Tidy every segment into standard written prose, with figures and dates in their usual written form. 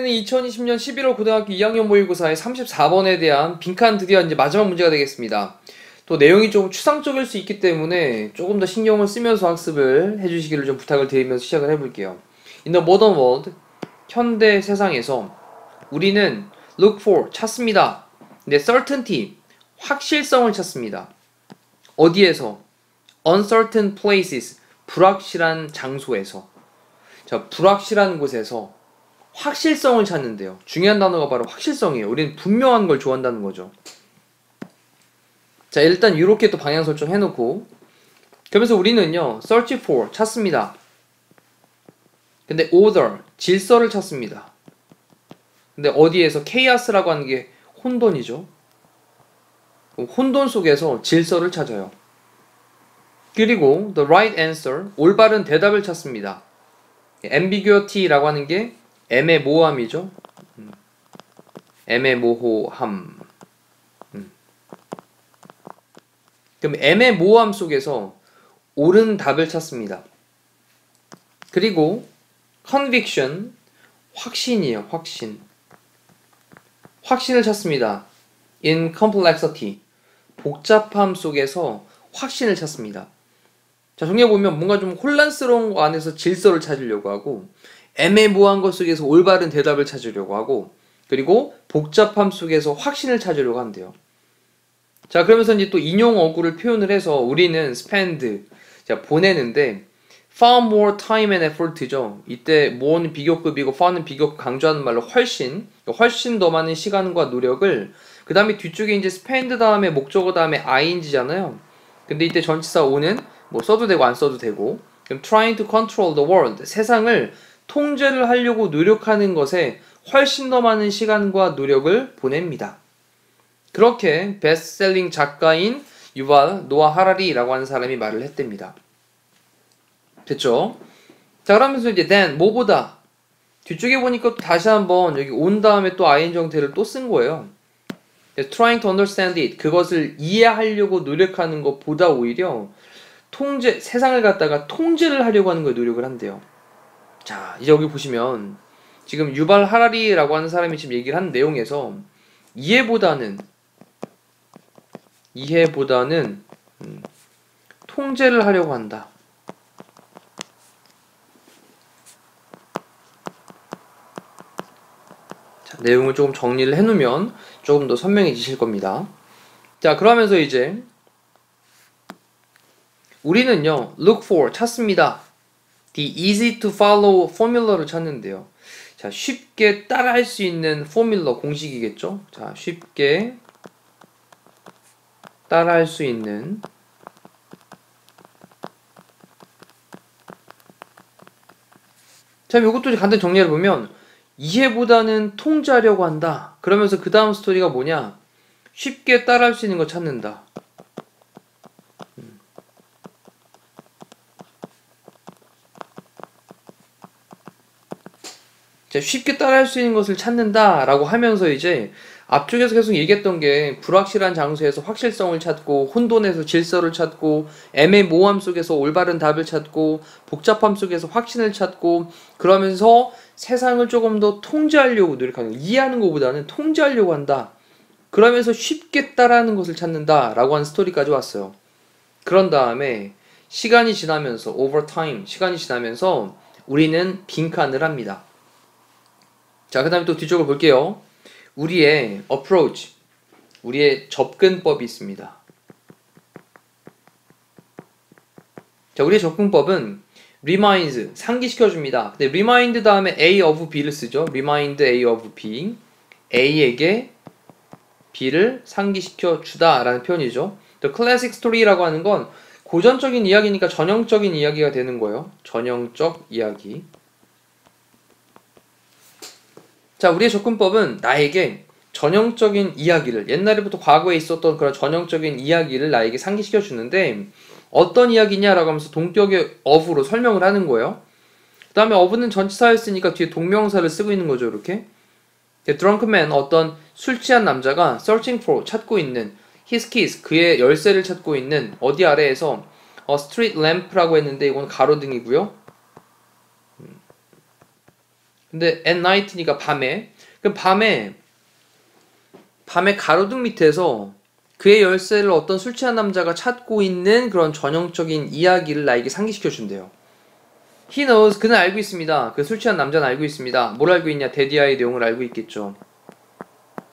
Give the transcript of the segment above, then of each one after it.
문제는 2020년 11월 고등학교 2학년 모의고사의 34번에 대한 빈칸 드디어 이제 마지막 문제가 되겠습니다. 또 내용이 좀 추상적일 수 있기 때문에 조금 더 신경을 쓰면서 학습을 해주시기를 좀 부탁을 드리면서 시작을 해볼게요. In the modern world, 현대 세상에서 우리는 look for, 찾습니다. 근데 certainty, 확실성을 찾습니다. 어디에서? uncertain places, 불확실한 장소에서. 자, 불확실한 곳에서 확실성을 찾는데요. 중요한 단어가 바로 확실성이에요. 우리는 분명한 걸 좋아한다는 거죠. 자, 일단 이렇게 또 방향 설정해놓고, 그러면서 우리는요, search for, 찾습니다. 근데 order, 질서를 찾습니다. 근데 어디에서? chaos라고 하는 게 혼돈이죠. 혼돈 속에서 질서를 찾아요. 그리고 the right answer, 올바른 대답을 찾습니다. ambiguity라고 하는 게 애매모호함이죠. 애매모호함. 그럼 애매모호함 속에서 옳은 답을 찾습니다. 그리고 conviction, 확신이에요. 확신. 확신을 찾습니다. in complexity, 복잡함 속에서 확신을 찾습니다. 자, 정리해보면 뭔가 좀 혼란스러운 거 안에서 질서를 찾으려고 하고, 애매모호한 것 속에서 올바른 대답을 찾으려고 하고, 그리고 복잡함 속에서 확신을 찾으려고 한대요. 자, 그러면서 이제 또 인용 어구를 표현을 해서 우리는 spend, 자, 보내는데 far more time and effort죠. 이때 more는 비교급이고 far는 비교급 강조하는 말로 훨씬 더 많은 시간과 노력을, 그 다음에 뒤쪽에 이제 spend 다음에 목적어 다음에 ing잖아요. 근데 이때 전치사 o는 뭐 써도 되고 안 써도 되고, 그럼 trying to control the world, 세상을 통제를 하려고 노력하는 것에 훨씬 더 많은 시간과 노력을 보냅니다. 그렇게 베스트셀링 작가인 유발 노아 하라리라고 하는 사람이 말을 했답니다. 됐죠? 자, 그러면서 이제 then, 뭐보다, 뒤쪽에 보니까 또 다시 한번 여기 온 다음에 또 ing 형태를 또 쓴 거예요. trying to understand it, 그것을 이해하려고 노력하는 것보다 오히려 세상을 갖다가 통제를 하려고 하는 거에 노력을 한대요. 자, 이제 여기 보시면 지금 유발 하라리라고 하는 사람이 지금 얘기를 한 내용에서 이해보다는 통제를 하려고 한다. 자, 내용을 조금 정리를 해놓으면 조금 더 선명해지실 겁니다. 자, 그러면서 이제 우리는요, look for, 찾습니다. the easy to follow formula를 찾는데요. 자, 쉽게 따라할 수 있는 포뮬러, 공식이겠죠? 자, 쉽게 따라할 수 있는, 자, 이것도 간단히 정리해보면 이해보다는 통제하려고 한다. 그러면서 그 다음 스토리가 뭐냐? 쉽게 따라할 수 있는 거 찾는다. 자, 쉽게 따라할 수 있는 것을 찾는다 라고 하면서 이제 앞쪽에서 계속 얘기했던 게 불확실한 장소에서 확실성을 찾고, 혼돈에서 질서를 찾고, 애매모호함 속에서 올바른 답을 찾고, 복잡함 속에서 확신을 찾고, 그러면서 세상을 조금 더 통제하려고 노력하는, 이해하는 것보다는 통제하려고 한다. 그러면서 쉽게 따라하는 것을 찾는다 라고 하는 스토리까지 왔어요. 그런 다음에 시간이 지나면서, over time, 시간이 지나면서 우리는 빈칸을 합니다. 자, 그 다음에 또 뒤쪽을 볼게요. 우리의 approach, 우리의 접근법이 있습니다. 자, 우리의 접근법은 reminds, 상기시켜줍니다. 근데 remind 다음에 A of B를 쓰죠. remind A of B, A에게 B를 상기시켜주다 라는 표현이죠. The classic story라고 하는 건 고전적인 이야기니까 전형적인 이야기가 되는 거예요. 전형적 이야기. 자, 우리의 접근법은 나에게 전형적인 이야기를, 옛날부터 과거에 있었던 그런 전형적인 이야기를 나에게 상기시켜 주는데, 어떤 이야기냐라고 하면서 동격의 of로 설명을 하는 거예요. 그 다음에 of는 전치사였으니까 뒤에 동명사를 쓰고 있는 거죠. 이렇게 drunk man, 어떤 술 취한 남자가 searching for, 찾고 있는, his keys, 그의 열쇠를 찾고 있는, 어디 아래에서 street lamp라고 했는데 이건 가로등이고요. 근데 at night니까 밤에. 그 밤에 가로등 밑에서 그의 열쇠를 어떤 술 취한 남자가 찾고 있는 그런 전형적인 이야기를 나에게 상기시켜 준대요. He knows, 그는 알고 있습니다. 그 술 취한 남자는 알고 있습니다. 뭘 알고 있냐? 데디아의 내용을 알고 있겠죠.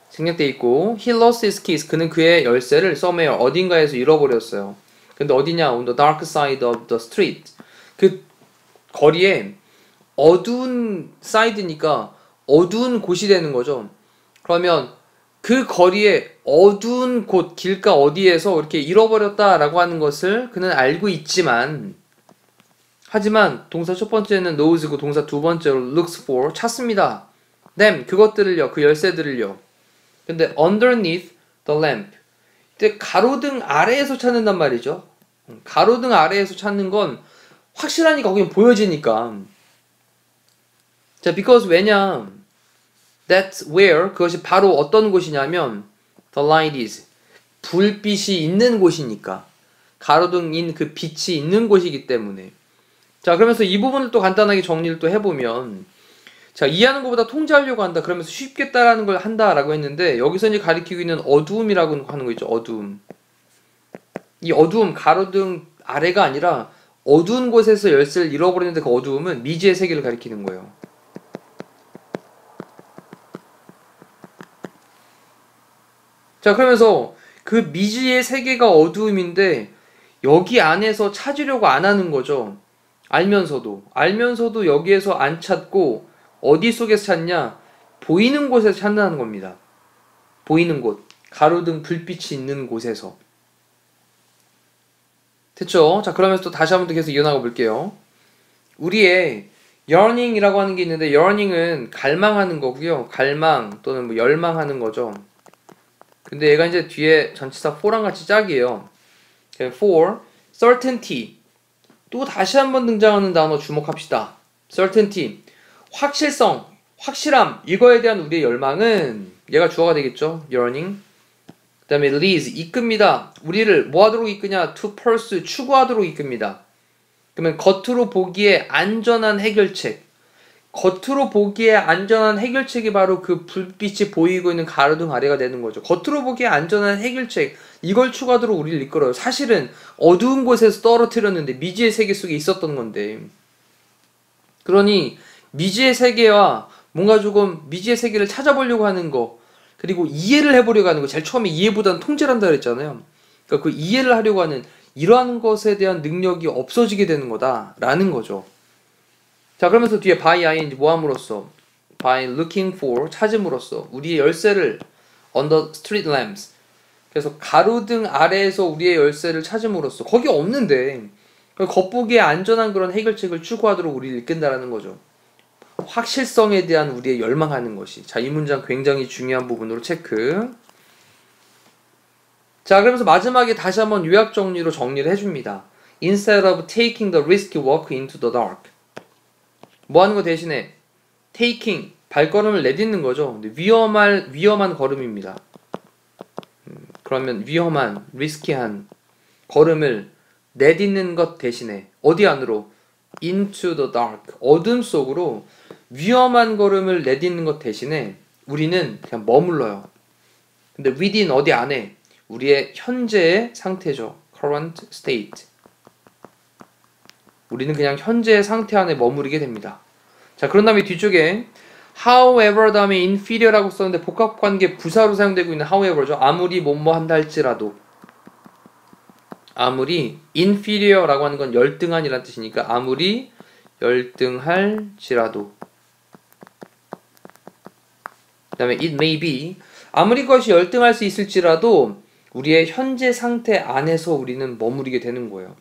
생략돼 있고, he lost his keys, 그는 그의 열쇠를 somewhere, 어딘가에서 잃어버렸어요. 근데 어디냐? On the dark side of the street. 그 거리에 어두운 사이드니까 어두운 곳이 되는 거죠. 그러면 그 거리에 어두운 곳, 길가 어디에서 이렇게 잃어버렸다라고 하는 것을 그는 알고 있지만, 하지만 동사 첫 번째는 knows고 동사 두 번째로 looks for, 찾습니다. them, 그것들을요, 그 열쇠들을요. 근데 underneath the lamp, 이때 가로등 아래에서 찾는단 말이죠. 가로등 아래에서 찾는 건 확실하니까 거긴 보여지니까. 자, because 왜냐? That's where, 그것이 바로 어떤 곳이냐면 the light is, 불빛이 있는 곳이니까. 가로등인 그 빛이 있는 곳이기 때문에. 자, 그러면서 이 부분을 또 간단하게 정리를 또 해보면, 자, 이해하는 것보다 통제하려고 한다. 그러면서 쉽게 따라하는 걸 한다라고 했는데, 여기서 이제 가리키고 있는 어두움이라고 하는 거 있죠. 어두움. 이 어두움, 가로등 아래가 아니라 어두운 곳에서 열쇠를 잃어버리는데 그 어두움은 미지의 세계를 가리키는 거예요. 자, 그러면서 그 미지의 세계가 어두움인데 여기 안에서 찾으려고 안 하는 거죠. 알면서도 여기에서 안 찾고 어디 속에서 찾냐? 보이는 곳에서 찾는다는 겁니다. 보이는 곳, 가로등 불빛이 있는 곳에서. 됐죠? 자, 그러면서 또 다시 한번 더 계속 이어나가 볼게요. 우리의 yearning이라고 하는 게 있는데, yearning은 갈망하는 거고요. 갈망 또는 뭐 열망하는 거죠. 근데 얘가 이제 뒤에 전치사 for랑 같이 짝이에요. for, certainty. 또 다시 한번 등장하는 단어 주목합시다. certainty. 확실성, 확실함. 이거에 대한 우리의 열망은 얘가 주어가 되겠죠. yearning. 그 다음에 leads, 이끕니다. 우리를 뭐 하도록 이끄냐? to pursue, 추구하도록 이끕니다. 그러면 겉으로 보기에 안전한 해결책. 겉으로 보기에 안전한 해결책이 바로 그 불빛이 보이고 있는 가로등 아래가 되는 거죠. 겉으로 보기에 안전한 해결책, 이걸 추구하도록 우리를 이끌어요. 사실은 어두운 곳에서 떨어뜨렸는데 미지의 세계 속에 있었던 건데. 그러니 미지의 세계와 뭔가 조금 미지의 세계를 찾아보려고 하는 거, 그리고 이해를 해보려고 하는 거, 제일 처음에 이해보다는 통제를 한다 그랬잖아요. 그러니까 그 이해를 하려고 하는 이러한 것에 대한 능력이 없어지게 되는 거다라는 거죠. 자, 그러면서 뒤에 by ing 뭐함으로써, by looking for, 찾음으로써 우리의 열쇠를 under street lamps, 그래서 가로등 아래에서 우리의 열쇠를 찾음으로써, 거기 없는데 겉보기에 안전한 그런 해결책을 추구하도록 우리를 이끈다라는 거죠. 확실성에 대한 우리의 열망하는 것이. 자, 이 문장 굉장히 중요한 부분으로 체크. 자, 그러면서 마지막에 다시 한번 요약 정리로 정리를 해줍니다. Instead of taking the risky walk into the dark. 뭐 하는 거 대신에 taking, 발걸음을 내딛는 거죠. 근데 위험한 걸음입니다. 그러면 위험한, 리스키한 걸음을 내딛는 것 대신에 어디 안으로? into the dark, 어둠 속으로 위험한 걸음을 내딛는 것 대신에 우리는 그냥 머물러요. 근데 within 어디 안에? 우리의 현재의 상태죠. current state. 우리는 그냥 현재의 상태 안에 머무르게 됩니다. 자, 그런 다음에 뒤쪽에 however 다음에 inferior라고 썼는데 복합관계 부사로 사용되고 있는 however죠. 아무리 뭐뭐 한다 할지라도. 아무리 inferior라고 하는 건 열등한이라는 뜻이니까 아무리 열등할지라도. 그 다음에 it may be, 아무리 그것이 열등할 수 있을지라도 우리의 현재 상태 안에서 우리는 머무르게 되는 거예요.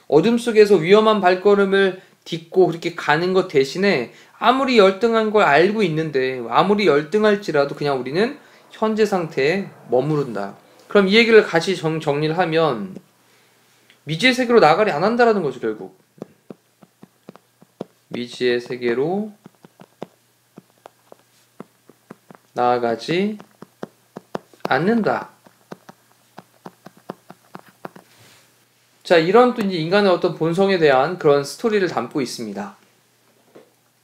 어둠 속에서 위험한 발걸음을 딛고 그렇게 가는 것 대신에 아무리 열등한 걸 알고 있는데 아무리 열등할지라도 그냥 우리는 현재 상태에 머무른다. 그럼 이 얘기를 같이 정리를 하면 미지의 세계로 나가려 안 한다라는 거죠, 결국. 미지의 세계로 나아가지 않는다. 자, 이런 또 이제 인간의 어떤 본성에 대한 그런 스토리를 담고 있습니다.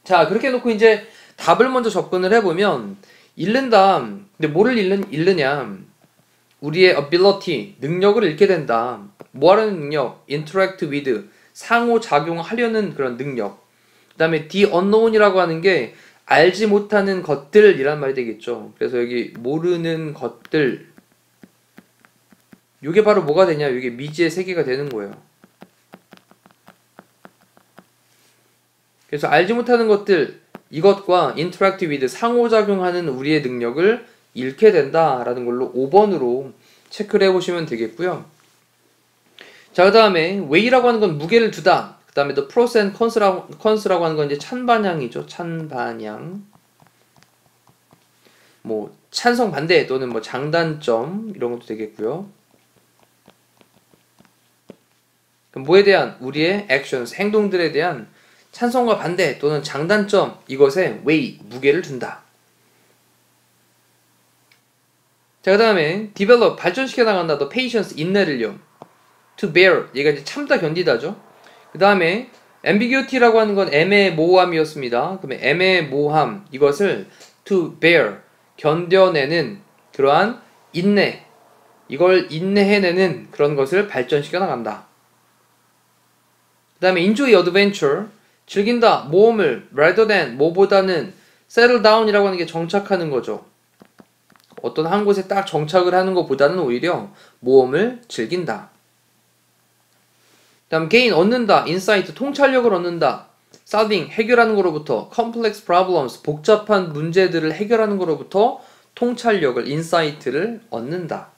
자, 그렇게 해놓고 이제 답을 먼저 접근을 해보면 잃는다. 근데 뭐를 잃느냐? 우리의 ability, 능력을 잃게 된다. 뭐 하려는 능력? interact with, 상호작용하려는 그런 능력. 그 다음에 the unknown이라고 하는 게 알지 못하는 것들이란 말이 되겠죠. 그래서 여기 모르는 것들, 이게 바로 뭐가 되냐? 이게 미지의 세계가 되는 거예요. 그래서 알지 못하는 것들, 이것과 interact with, 상호작용하는 우리의 능력을 잃게 된다라는 걸로 5번으로 체크를 해보시면 되겠고요. 자, 그 다음에 weigh라고 하는 건 무게를 두다. 그 다음에 the pros and cons라고 하는 건 이제 찬반향이죠. 찬반향. 뭐 찬성 반대 또는 뭐 장단점 이런 것도 되겠고요. 그럼 뭐에 대한 우리의 actions, 행동들에 대한 찬성과 반대 또는 장단점, 이것에 weigh, 무게를 둔다. 자, 그 다음에 develop, 발전시켜 나간다. the patience, 인내를요. to bear, 얘가 이제 참다 견디다죠. 그 다음에 ambiguity라고 하는 건 애매모호함이었습니다. 그러면 애매모호함, 이것을 to bear, 견뎌내는 그러한 인내, 이걸 인내해내는 그런 것을 발전시켜 나간다. 그 다음에 enjoy adventure, 즐긴다, 모험을, rather than, 뭐보다는 settle down이라고 하는 게 정착하는 거죠. 어떤 한 곳에 딱 정착을 하는 것보다는 오히려 모험을 즐긴다. 그 다음 gain, 얻는다, insight, 통찰력을 얻는다, solving, 해결하는 거로부터, complex problems, 복잡한 문제들을 해결하는 거로부터 통찰력을, insight를 얻는다.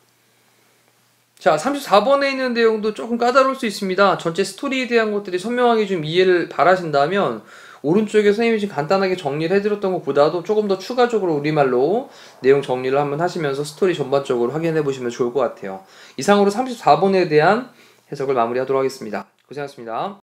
자, 34번에 있는 내용도 조금 까다로울 수 있습니다. 전체 스토리에 대한 것들이 선명하게 좀 이해를 바라신다면 오른쪽에 선생님이 지금 간단하게 정리를 해드렸던 것보다도 조금 더 추가적으로 우리말로 내용 정리를 한번 하시면서 스토리 전반적으로 확인해 보시면 좋을 것 같아요. 이상으로 34번에 대한 해석을 마무리하도록 하겠습니다. 고생하셨습니다.